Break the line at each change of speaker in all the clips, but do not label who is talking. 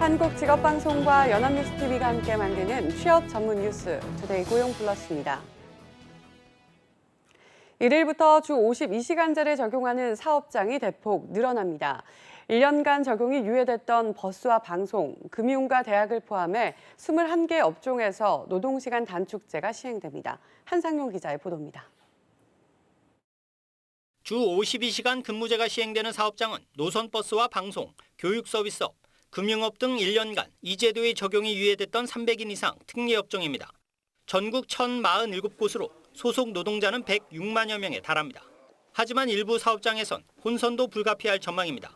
한국직업방송과 연합뉴스TV가 함께 만드는 취업 전문 뉴스 투데이 고용 플러스입니다. 1일부터 주 52시간제를 적용하는 사업장이 대폭 늘어납니다. 1년간 적용이 유예됐던 버스와 방송, 금융과 대학을 포함해 21개 업종에서 노동시간 단축제가 시행됩니다. 한상용 기자의 보도입니다.
주 52시간 근무제가 시행되는 사업장은 노선버스와 방송, 교육서비스업, 금융업 등 1년간 이 제도의 적용이 유예됐던 300인 이상 특례업종입니다. 전국 1,047곳으로 소속 노동자는 106만여 명에 달합니다. 하지만 일부 사업장에선 혼선도 불가피할 전망입니다.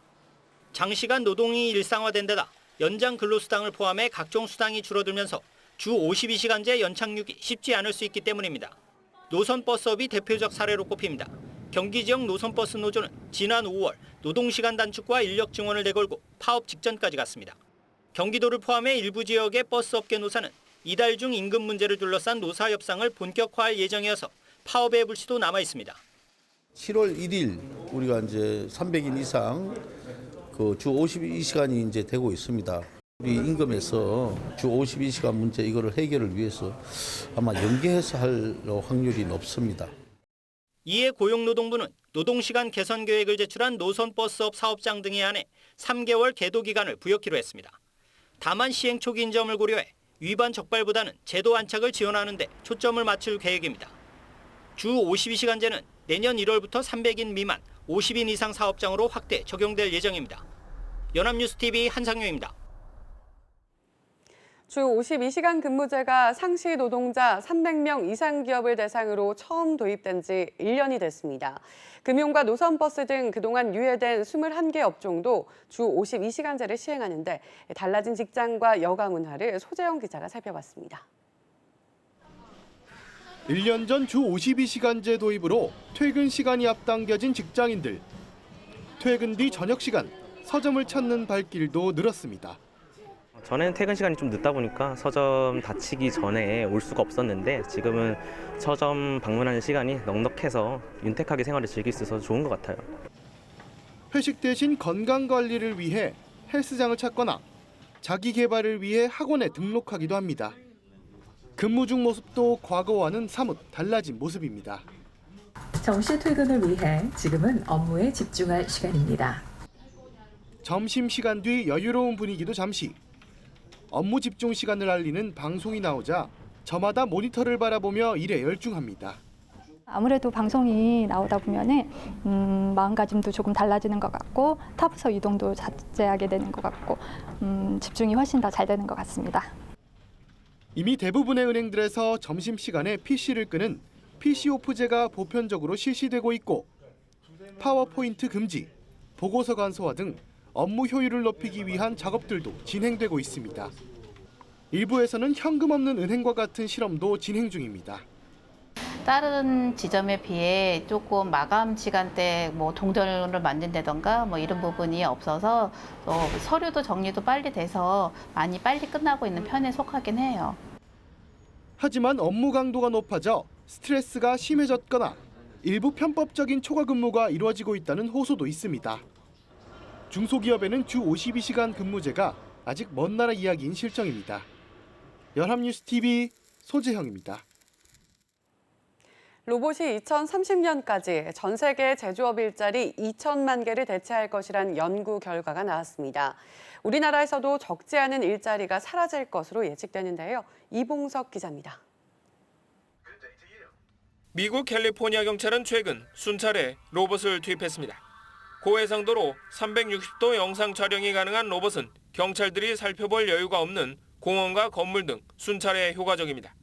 장시간 노동이 일상화된 데다 연장 근로수당을 포함해 각종 수당이 줄어들면서 주 52시간제 연착륙이 쉽지 않을 수 있기 때문입니다. 노선버스업이 대표적 사례로 꼽힙니다. 경기 지역 노선버스 노조는 지난 5월 노동시간 단축과 인력 증원을 내걸고 파업 직전까지 갔습니다. 경기도를 포함해 일부 지역의 버스업계 노사는 이달 중 임금 문제를 둘러싼 노사 협상을 본격화할 예정이어서 파업의 불씨도 남아 있습니다.
7월 1일 우리가 이제 300인 이상 주 52시간이 이제 되고 있습니다. 우리 임금에서 주 52시간 문제 이거를 해결을 위해서 아마 연계해서 할 확률이 높습니다.
이에 고용노동부는 노동시간 개선 계획을 제출한 노선버스업 사업장 등에 한해 3개월 계도 기간을 부여키로 했습니다. 다만 시행 초기인 점을 고려해 위반 적발보다는 제도 안착을 지원하는 데 초점을 맞출 계획입니다. 주 52시간제는 내년 1월부터 300인 미만 50인 이상 사업장으로 확대 적용될 예정입니다. 연합뉴스TV 한상용입니다.
주 52시간 근무제가 상시 노동자 300명 이상 기업을 대상으로 처음 도입된 지 1년이 됐습니다. 금융과 노선버스 등 그동안 유예된 21개 업종도 주 52시간제를 시행하는데 달라진 직장과 여가 문화를 소재영 기자가 살펴봤습니다.
1년 전 주 52시간제 도입으로 퇴근 시간이 앞당겨진 직장인들. 퇴근 뒤 저녁 시간, 서점을 찾는 발길도 늘었습니다.
전에는 퇴근 시간이 좀 늦다 보니까 서점 닫히기 전에 올 수가 없었는데 지금은 서점 방문하는 시간이 넉넉해서 윤택하게 생활을 즐길 수 있어서 좋은 것 같아요.
회식 대신 건강관리를 위해 헬스장을 찾거나 자기 개발을 위해 학원에 등록하기도 합니다. 근무 중 모습도 과거와는 사뭇 달라진 모습입니다.
정시 퇴근을 위해 지금은 업무에 집중할 시간입니다.
점심시간 뒤 여유로운 분위기도 잠시. 업무 집중 시간을 알리는 방송이 나오자 저마다 모니터를 바라보며 일에 열중합니다.
아무래도 방송이 나오다 보면은 마음가짐도 조금 달라지는 것 같고 타부서 이동도 자제하게 되는 것 같고 집중이 훨씬 더 잘 되는 것 같습니다.
이미 대부분의 은행들에서 점심시간에 PC를 끄는 PC 오프제가 보편적으로 실시되고 있고 파워포인트 금지, 보고서 간소화 등 업무 효율을 높이기 위한 작업들도 진행되고 있습니다. 일부에서는 현금 없는 은행과 같은 실험도 진행 중입니다.
다른 지점에 비해 조금 마감 시간대 동전을 만든다던가 이런 부분이 없어서 또 서류도 정리도 빨리 돼서 많이 빨리 끝나고 있는 편에 속하긴 해요.
하지만 업무 강도가 높아져 스트레스가 심해졌거나 일부 편법적인 초과 근무가 이루어지고 있다는 호소도 있습니다. 중소기업에는 주 52시간 근무제가 아직 먼 나라 이야기인 실정입니다. 연합뉴스TV 소재형입니다.
로봇이 2030년까지 전 세계 제조업 일자리 2천만 개를 대체할 것이란 연구 결과가 나왔습니다. 우리나라에서도 적지 않은 일자리가 사라질 것으로 예측되는데요. 이봉석 기자입니다.
미국 캘리포니아 경찰은 최근 순찰에 로봇을 투입했습니다. 고해상도로 360도 영상 촬영이 가능한 로봇은 경찰들이 살펴볼 여유가 없는 공원과 건물 등 순찰에 효과적입니다.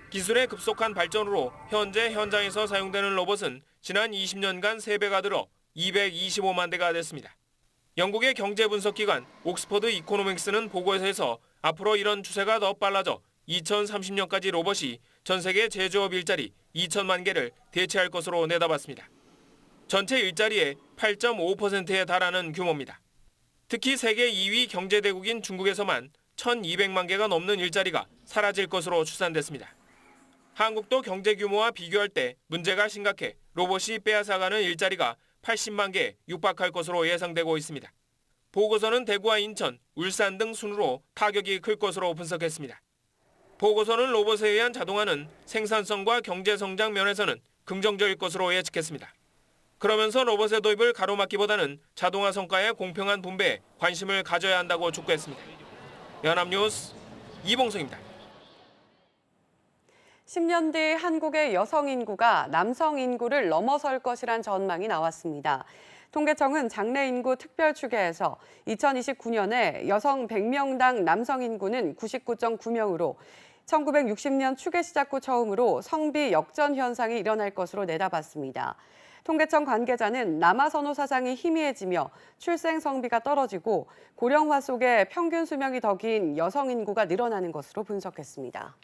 기술의 급속한 발전으로 현재 현장에서 사용되는 로봇은 지난 20년간 3배가 늘어 225만 대가 됐습니다. 영국의 경제분석기관 옥스퍼드 이코노믹스는 보고서에서 앞으로 이런 추세가 더 빨라져 2030년까지 로봇이 전 세계 제조업 일자리 2천만 개를 대체할 것으로 내다봤습니다. 전체 일자리의 8.5%에 달하는 규모입니다. 특히 세계 2위 경제대국인 중국에서만 1,200만 개가 넘는 일자리가 사라질 것으로 추산됐습니다. 한국도 경제 규모와 비교할 때 문제가 심각해 로봇이 빼앗아가는 일자리가 80만 개에 육박할 것으로 예상되고 있습니다. 보고서는 대구와 인천, 울산 등 순으로 타격이 클 것으로 분석했습니다. 보고서는 로봇에 의한 자동화는 생산성과 경제 성장 면에서는 긍정적일 것으로 예측했습니다. 그러면서 로봇의 도입을 가로막기보다는 자동화 성과의 공평한 분배에 관심을 가져야 한다고 촉구했습니다. 연합뉴스 이봉성입니다.
10년 뒤 한국의 여성 인구가 남성 인구를 넘어설 것이란 전망이 나왔습니다. 통계청은 장래 인구 특별 추계에서 2029년에 여성 100명당 남성 인구는 99.9명으로 1960년 추계 시작 후 처음으로 성비 역전 현상이 일어날 것으로 내다봤습니다. 통계청 관계자는 남아 선호 사상이 희미해지며 출생 성비가 떨어지고 고령화 속에 평균 수명이 더 긴 여성 인구가 늘어나는 것으로 분석했습니다.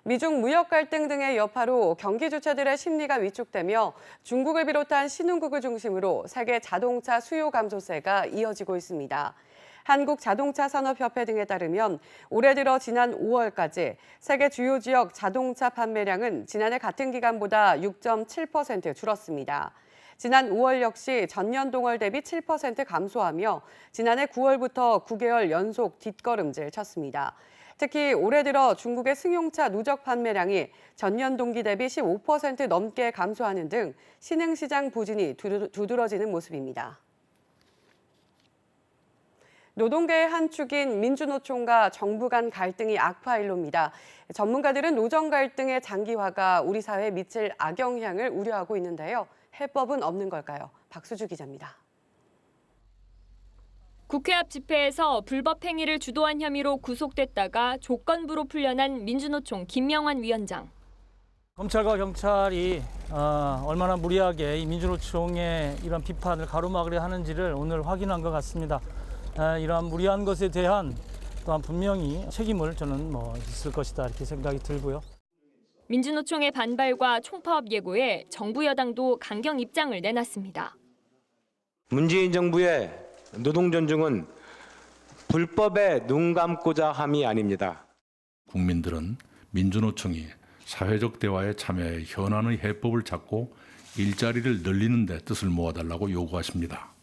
미중 무역 갈등 등의 여파로 경기 주체들의 심리가 위축되며 중국을 비롯한 신흥국을 중심으로 세계 자동차 수요 감소세가 이어지고 있습니다. 한국자동차산업협회 등에 따르면 올해 들어 지난 5월까지 세계 주요 지역 자동차 판매량은 지난해 같은 기간보다 6.7% 줄었습니다. 지난 5월 역시 전년 동월 대비 7% 감소하며 지난해 9월부터 9개월 연속 뒷걸음질 쳤습니다. 특히 올해 들어 중국의 승용차 누적 판매량이 전년 동기 대비 15% 넘게 감소하는 등 신흥시장 부진이 두드러지는 모습입니다. 노동계의 한 축인 민주노총과 정부 간 갈등이 악화일로입니다. 전문가들은 노정 갈등의 장기화가 우리 사회에 미칠 악영향을 우려하고 있는데요. 해법은 없는 걸까요? 박수주 기자입니다.
국회 앞 집회에서 불법 행위를 주도한 혐의로 구속됐다가 조건부로 풀려난 민주노총 김명환 위원장.
검찰과 경찰이 얼마나 무리하게 이 민주노총의 이런 비판을 가로막으려 하는지를 오늘 확인한 것 같습니다. 이러한 무리한 것에 대한 또한 분명히 책임을 저는 있을 것이다 이렇게 생각이 들고요.
민주노총의 반발과 총파업 예고에 정부 여당도 강경 입장을 내놨습니다.
문재인 정부의 노동 존중은 불법에 눈 감고자 함이 아닙니다.
국민들은 민주노총이 사회적 대화에 참여해 현안의 해법을 찾고 일자리를 늘리는 데 뜻을 모아달라고 요구하십니다.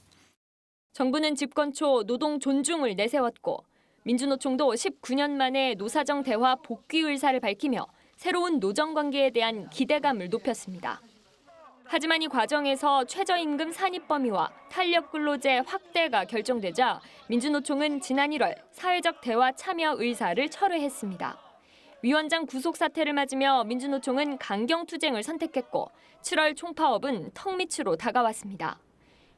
정부는 집권 초 노동 존중을 내세웠고 민주노총도 19년 만에 노사정 대화 복귀 의사를 밝히며 새로운 노정 관계에 대한 기대감을 높였습니다. 하지만 이 과정에서 최저임금 산입 범위와 탄력 근로제 확대가 결정되자 민주노총은 지난 1월 사회적 대화 참여 의사를 철회했습니다. 위원장 구속 사태를 맞으며 민주노총은 강경 투쟁을 선택했고 7월 총파업은 턱 밑으로 다가왔습니다.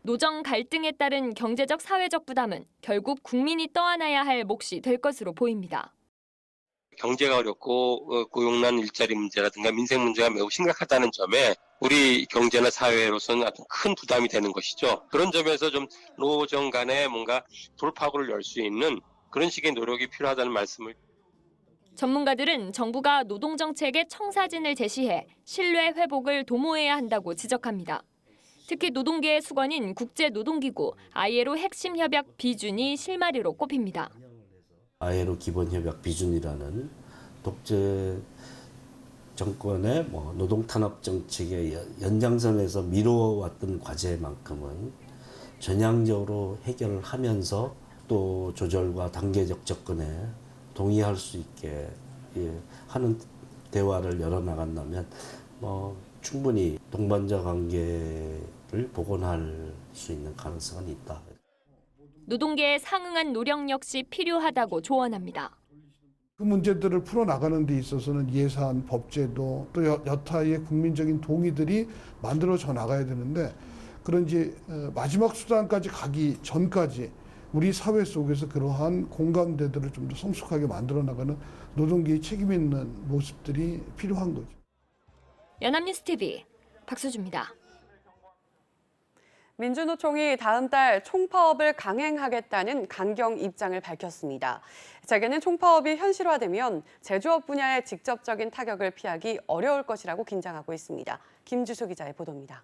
노정 갈등에 따른 경제적 사회적 부담은 결국 국민이 떠안아야 할 몫이 될 것으로 보입니다.
경제가 어렵고 고용난 일자리 문제라든가 민생 문제가 매우 심각하다는 점에 우리 경제나 사회로서는 아주 큰 부담이 되는 것이죠. 그런 점에서 좀 노정 간에 뭔가 돌파구를 열 수 있는 그런 식의 노력이 필요하다는 말씀을.
전문가들은 정부가 노동정책의 청사진을 제시해 신뢰 회복을 도모해야 한다고 지적합니다. 특히 노동계의 수건인 국제노동기구 ILO 핵심 협약 비준이 실마리로 꼽힙니다.
ILO 기본협약 비준이라는 독재 정권의 노동 탄압 정책의 연장선에서 미뤄왔던 과제만큼은 전향적으로 해결을 하면서 또 조절과 단계적 접근에 동의할 수 있게 하는 대화를 열어나간다면 충분히 동반자 관계를 복원할 수 있는 가능성은 있다.
노동계의 상응한 노력 역시 필요하다고 조언합니다.
그 문제들을 풀어나가는 데 있어서는 예산, 법제도 또 여타의 국민적인 동의들이 만들어져 나가야 되는데 그런 이제 마지막 수단까지 가기 전까지 우리 사회 속에서 그러한 공감대들을 좀 더 성숙하게 만들어 나가는 노동계의 책임 있는 모습들이 필요한 거죠.
연합뉴스 TV 박수주입니다.
민주노총이 다음 달 총파업을 강행하겠다는 강경 입장을 밝혔습니다. 재계는 총파업이 현실화되면 제조업 분야의 직접적인 타격을 피하기 어려울 것이라고 긴장하고 있습니다. 김주수 기자의 보도입니다.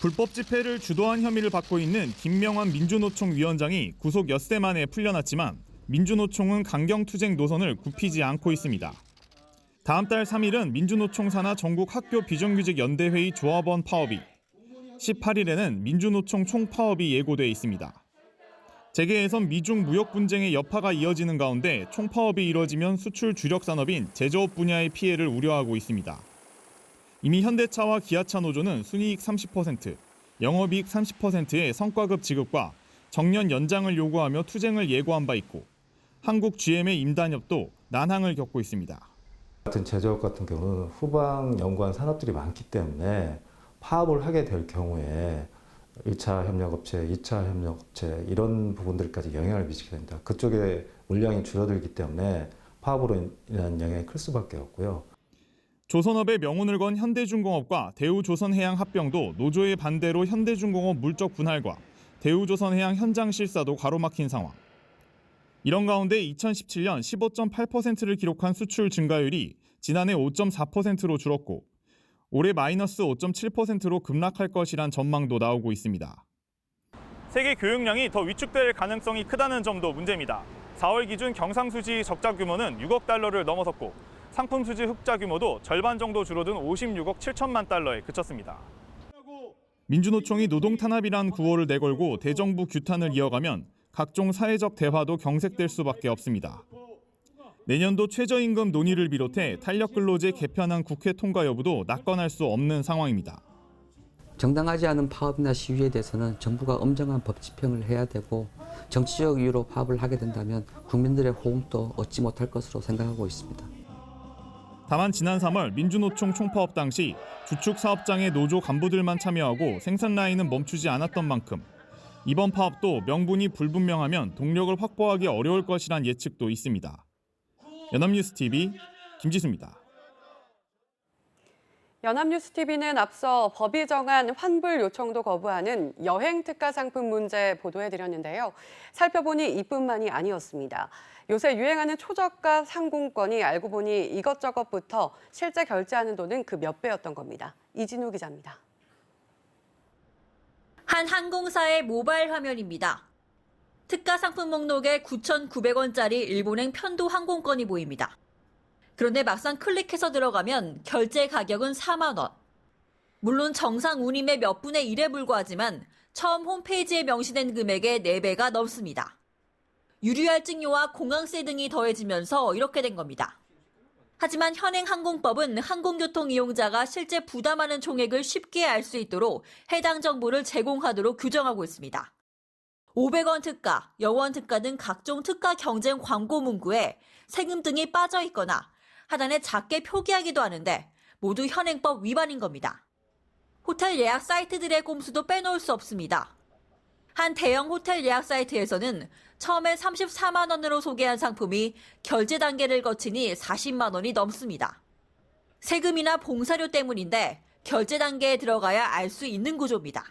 불법 집회를 주도한 혐의를 받고 있는 김명환 민주노총 위원장이 구속 엿새 만에 풀려났지만 민주노총은 강경 투쟁 노선을 굽히지 않고 있습니다. 다음 달 3일은 민주노총 산하 전국 학교 비정규직 연대회의 조합원 파업이, 18일에는 민주노총 총파업이 예고돼 있습니다. 재계에선 미중 무역 분쟁의 여파가 이어지는 가운데 총파업이 이뤄지면 수출 주력 산업인 제조업 분야의 피해를 우려하고 있습니다. 이미 현대차와 기아차 노조는 순이익 30%, 영업이익 30%의 성과급 지급과 정년 연장을 요구하며 투쟁을 예고한 바 있고 한국 GM의 임단협도 난항을 겪고 있습니다.
같은 제조업 같은 경우는 후방 연구한 산업들이 많기 때문에 파업을 하게 될 경우에 1차 협력업체, 2차 협력업체 이런 부분들까지 영향을 미치게 됩니다. 그쪽에 물량이 줄어들기 때문에 파업으로 인한 영향이 클 수밖에 없고요.
조선업의 명운을 건 현대중공업과 대우조선해양합병도 노조의 반대로 현대중공업 물적 분할과 대우조선해양 현장 실사도 가로막힌 상황. 이런 가운데 2017년 15.8%를 기록한 수출 증가율이 지난해 5.4%로 줄었고 올해 마이너스 5.7%로 급락할 것이란 전망도 나오고 있습니다. 세계 교육량이 더 위축될 가능성이 크다는 점도 문제입니다. 4월 기준 경상수지 적자 규모는 6억 달러를 넘어섰고 상품 수지 흑자 규모도 절반 정도 줄어든 56억 7천만 달러에 그쳤습니다. 민주노총이 노동탄압이란 구호를 내걸고 대정부 규탄을 이어가면 각종 사회적 대화도 경색될 수밖에 없습니다. 내년도 최저임금 논의를 비롯해 탄력근로제 개편안 국회 통과 여부도 낙관할 수 없는 상황입니다.
정당하지 않은 파업이나 시위에 대해서는 정부가 엄정한 법 집행을 해야 되고 정치적 이유로 파업을 하게 된다면 국민들의 호응도 얻지 못할 것으로 생각하고 있습니다.
다만 지난 3월 민주노총 총파업 당시 주축 사업장의 노조 간부들만 참여하고 생산 라인은 멈추지 않았던 만큼 이번 파업도 명분이 불분명하면 동력을 확보하기 어려울 것이란 예측도 있습니다. 연합뉴스TV 김지수입니다.
연합뉴스TV는 앞서 법이 정한 환불 요청도 거부하는 여행 특가 상품 문제 보도해드렸는데요. 살펴보니 이뿐만이 아니었습니다. 요새 유행하는 초저가 상공권이 알고 보니 이것저것부터 실제 결제하는 돈은 그 몇 배였던 겁니다. 이진우 기자입니다.
한 항공사의 모바일 화면입니다. 특가 상품 목록에 9,900원짜리 일본행 편도 항공권이 보입니다. 그런데 막상 클릭해서 들어가면 결제 가격은 4만 원. 물론 정상 운임의 몇 분의 1에 불과하지만 처음 홈페이지에 명시된 금액의 4배가 넘습니다. 유류할증료와 공항세 등이 더해지면서 이렇게 된 겁니다. 하지만 현행 항공법은 항공교통 이용자가 실제 부담하는 총액을 쉽게 알 수 있도록 해당 정보를 제공하도록 규정하고 있습니다. 500원 특가, 여원 특가 등 각종 특가 경쟁 광고 문구에 세금 등이 빠져 있거나 하단에 작게 표기하기도 하는데 모두 현행법 위반인 겁니다. 호텔 예약 사이트들의 꼼수도 빼놓을 수 없습니다. 한 대형 호텔 예약 사이트에서는 처음에 34만 원으로 소개한 상품이 결제 단계를 거치니 40만 원이 넘습니다. 세금이나 봉사료 때문인데 결제 단계에 들어가야 알 수 있는 구조입니다.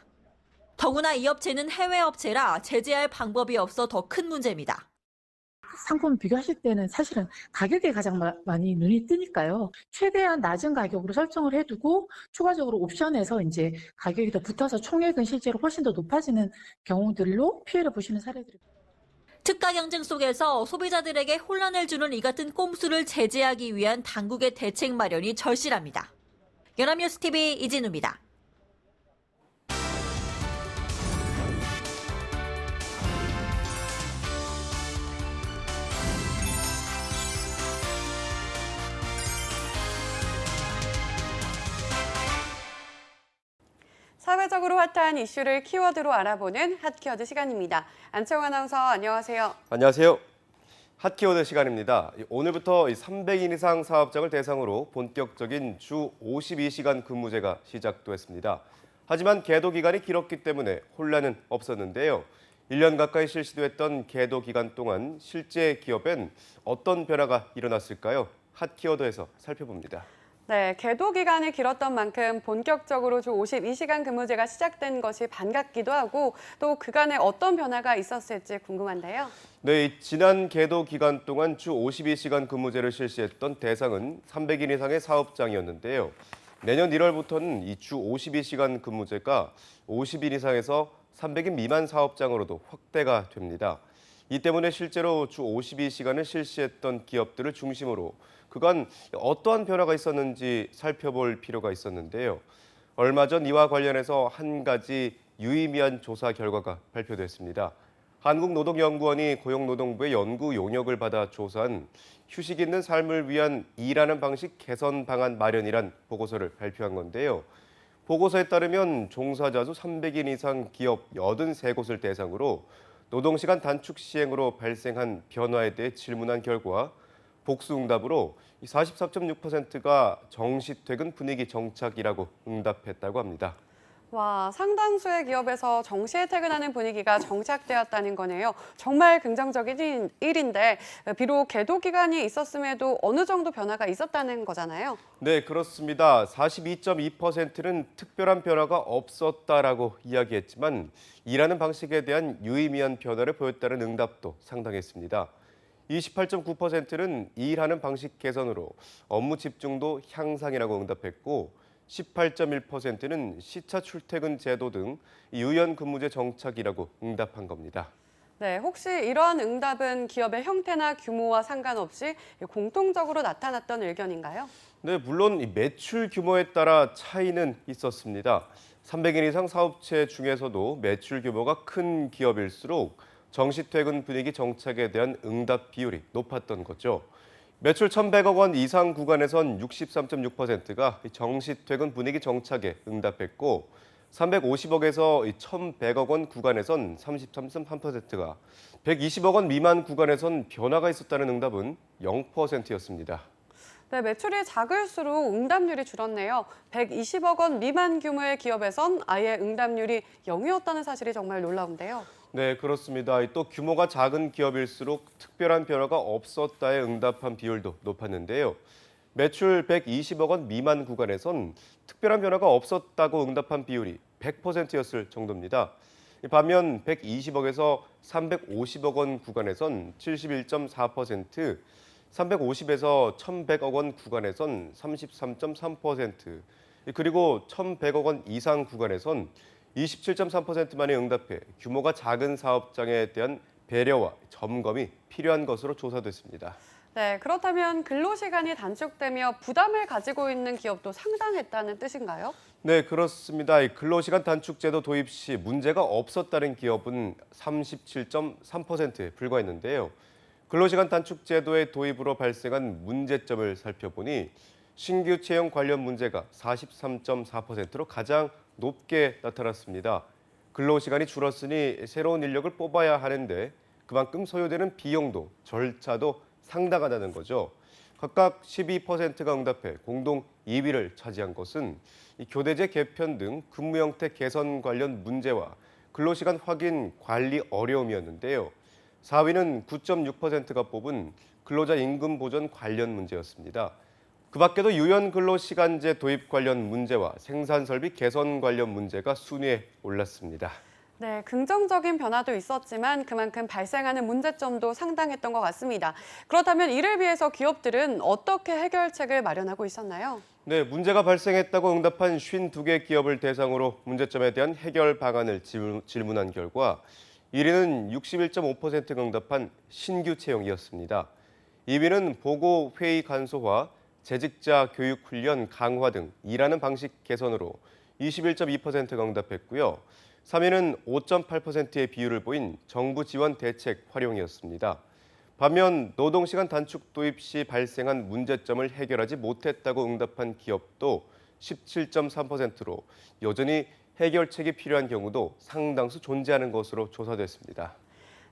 더구나 이 업체는 해외 업체라 제재할 방법이 없어 더 큰 문제입니다.
상품 비교하실 때는 사실은 가격에 가장 많이 눈이 뜨니까요. 최대한 낮은 가격으로 설정을 해두고 추가적으로 옵션에서 이제 가격이 더 붙어서 총액은 실제로 훨씬 더 높아지는 경우들로 피해를 보시는 사례들입니다.
특가 경쟁 속에서 소비자들에게 혼란을 주는 이 같은 꼼수를 제재하기 위한 당국의 대책 마련이 절실합니다. 연합뉴스TV 이진우입니다.
사회적으로 핫한 이슈를 키워드로 알아보는 핫키워드 시간입니다. 안채홍 아나운서 안녕하세요.
안녕하세요. 핫키워드 시간입니다. 오늘부터 300인 이상 사업장을 대상으로 본격적인 주 52시간 근무제가 시작됐습니다. 하지만 계도 기간이 길었기 때문에 혼란은 없었는데요. 1년 가까이 실시됐던 계도 기간 동안 실제 기업엔 어떤 변화가 일어났을까요? 핫키워드에서 살펴봅니다.
네, 계도 기간이 길었던 만큼 본격적으로 주 52시간 근무제가 시작된 것이 반갑기도 하고 또 그간에 어떤 변화가 있었을지 궁금한데요.
네, 지난 계도 기간 동안 주 52시간 근무제를 실시했던 대상은 300인 이상의 사업장이었는데요. 내년 1월부터는 이 주 52시간 근무제가 50인 이상에서 300인 미만 사업장으로도 확대가 됩니다. 이 때문에 실제로 주 52시간을 실시했던 기업들을 중심으로 그간 어떠한 변화가 있었는지 살펴볼 필요가 있었는데요. 얼마 전 이와 관련해서 한 가지 유의미한 조사 결과가 발표됐습니다. 한국노동연구원이 고용노동부의 연구 용역을 받아 조사한 휴식 있는 삶을 위한 일하는 방식 개선 방안 마련이란 보고서를 발표한 건데요. 보고서에 따르면 종사자 수 300인 이상 기업 83곳을 대상으로 노동시간 단축 시행으로 발생한 변화에 대해 질문한 결과 복수 응답으로 44.6%가 정시퇴근 분위기 정착이라고 응답했다고 합니다.
와, 상당수의 기업에서 정시에 퇴근하는 분위기가 정착되었다는 거네요. 정말 긍정적인 일인데 비록 계도 기간이 있었음에도 어느 정도 변화가 있었다는 거잖아요.
네, 그렇습니다. 42.2%는 특별한 변화가 없었다라고 이야기했지만 일하는 방식에 대한 유의미한 변화를 보였다는 응답도 상당했습니다. 28.9%는 일하는 방식 개선으로 업무 집중도 향상이라고 응답했고 18.1%는 시차 출퇴근 제도 등 유연 근무제 정착이라고 응답한 겁니다.
네, 혹시 이러한 응답은 기업의 형태나 규모와 상관없이 공통적으로 나타났던 의견인가요?
네, 물론 매출 규모에 따라 차이는 있었습니다. 300인 이상 사업체 중에서도 매출 규모가 큰 기업일수록 정시퇴근 분위기 정착에 대한 응답 비율이 높았던 거죠. 매출 1,100억 원 이상 구간에선 63.6%가 정시퇴근 분위기 정착에 응답했고 350억에서 1,100억 원 구간에선 33.3%가 120억 원 미만 구간에선 변화가 있었다는 응답은 0%였습니다.
네, 매출이 작을수록 응답률이 줄었네요. 120억 원 미만 규모의 기업에선 아예 응답률이 0이었다는 사실이 정말 놀라운데요.
네, 그렇습니다. 또 규모가 작은 기업일수록 특별한 변화가 없었다에 응답한 비율도 높았는데요. 매출 120억 원 미만 구간에선 특별한 변화가 없었다고 응답한 비율이 100%였을 정도입니다. 반면 120억에서 350억 원 구간에선 71.4%, 350에서 1,100억 원 구간에선 33.3%, 그리고 1,100억 원 이상 구간에선 27.3%만이 응답해 규모가 작은 사업장에 대한 배려와 점검이 필요한 것으로 조사됐습니다.
네, 그렇다면 근로시간이 단축되며 부담을 가지고 있는 기업도 상당했다는 뜻인가요?
네, 그렇습니다. 근로시간 단축제도 도입 시 문제가 없었다는 기업은 37.3%에 불과했는데요. 근로시간 단축제도의 도입으로 발생한 문제점을 살펴보니 신규 채용 관련 문제가 43.4%로 가장 높게 나타났습니다. 근로시간이 줄었으니 새로운 인력을 뽑아야 하는데 그만큼 소요되는 비용도 절차도 상당하다는 거죠. 각각 12%가 응답해 공동 2위를 차지한 것은 교대제 개편 등 근무 형태 개선 관련 문제와 근로시간 확인 관리 어려움이었는데요. 4위는 9.6%가 뽑은 근로자 임금 보전 관련 문제였습니다. 그 밖에도 유연 근로시간제 도입 관련 문제와 생산 설비 개선 관련 문제가 순위에 올랐습니다.
네, 긍정적인 변화도 있었지만 그만큼 발생하는 문제점도 상당했던 것 같습니다. 그렇다면 이를 위해서 기업들은 어떻게 해결책을 마련하고 있었나요?
네, 문제가 발생했다고 응답한 52개 기업을 대상으로 문제점에 대한 해결 방안을 질문한 결과 1위는 61.5%가 응답한 신규 채용이었습니다. 2위는 보고 회의 간소화, 재직자 교육 훈련 강화 등 일하는 방식 개선으로 21.2%가 응답했고요. 3위는 5.8%의 비율을 보인 정부 지원 대책 활용이었습니다. 반면 노동시간 단축 도입 시 발생한 문제점을 해결하지 못했다고 응답한 기업도 17.3%로 여전히 해결책이 필요한 경우도 상당수 존재하는 것으로 조사됐습니다.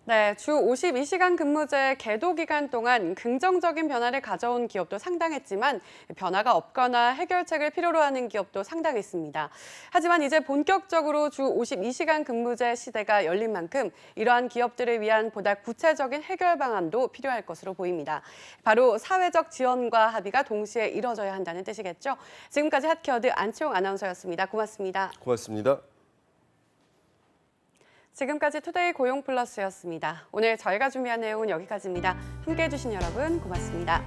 네, 주 52시간 근무제 계도 기간 동안 긍정적인 변화를 가져온 기업도 상당했지만 변화가 없거나 해결책을 필요로 하는 기업도 상당했습니다. 하지만 이제 본격적으로 주 52시간 근무제 시대가 열린 만큼 이러한 기업들을 위한 보다 구체적인 해결 방안도 필요할 것으로 보입니다. 바로 사회적 지원과 합의가 동시에 이뤄져야 한다는 뜻이겠죠. 지금까지 핫키워드 안치홍 아나운서였습니다. 고맙습니다.
고맙습니다.
지금까지 투데이 고용 플러스였습니다. 오늘 저희가 준비한 내용은 여기까지입니다. 함께해 주신 여러분 고맙습니다.